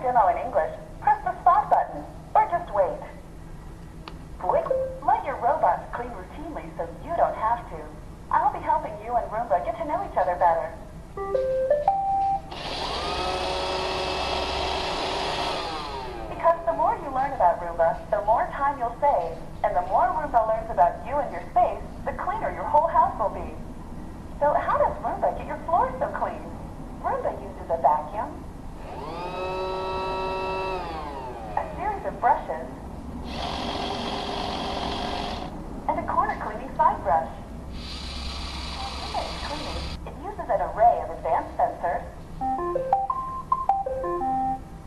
demo in English, press the spot button, or just wait. Let your robots clean routinely so you don't have to. I'll be helping you and Roomba get to know each other better. Because the more you learn about Roomba, the more time you'll save, and the more Roomba learns about you and your space, the cleaner your whole house will be. So how does Roomba get your floors so clean? Roomba uses a vacuum, a series of brushes, and a corner cleaning side brush. When Roomba is cleaning, it uses an array of advanced sensors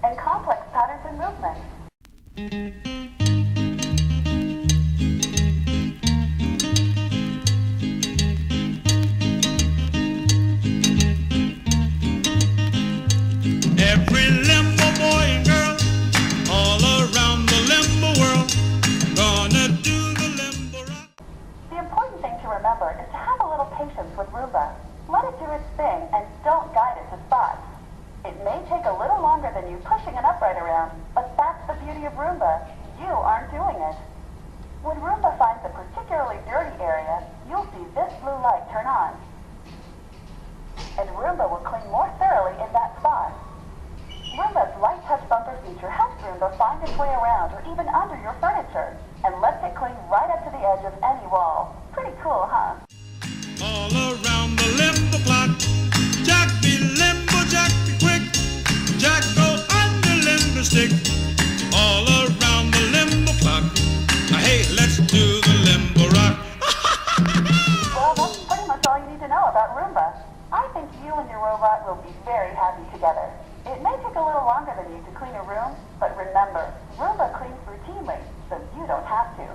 and complex patterns and movements. Every limbo boy and girl, all around the limbo world, gonna do the limbo rock. The important thing to remember is to have a little patience with Roomba. Let it do its thing and don't guide it to spots. It may take a little longer than you pushing an upright around, but that's the beauty of Roomba. You aren't doing it. When Roomba finds a particularly dirty area, you'll see this blue light turn on. And Roomba will clean more thoroughly in that spot. Roomba's light touch bumper feature helps Roomba find its way around or even under your furniture and lets it clean right up to the edge of any wall. Pretty cool, huh? All around the limbo clock, Jack be limbo, Jack be quick, Jack go under limbo stick. All around the limbo clock, hey, let's do the limbo rock. Well, that's pretty much all you need to know about Roomba. I think you and your robot will be very happy together. It may take a little longer than you to clean a room, but remember, Roomba cleans routinely, so you don't have to.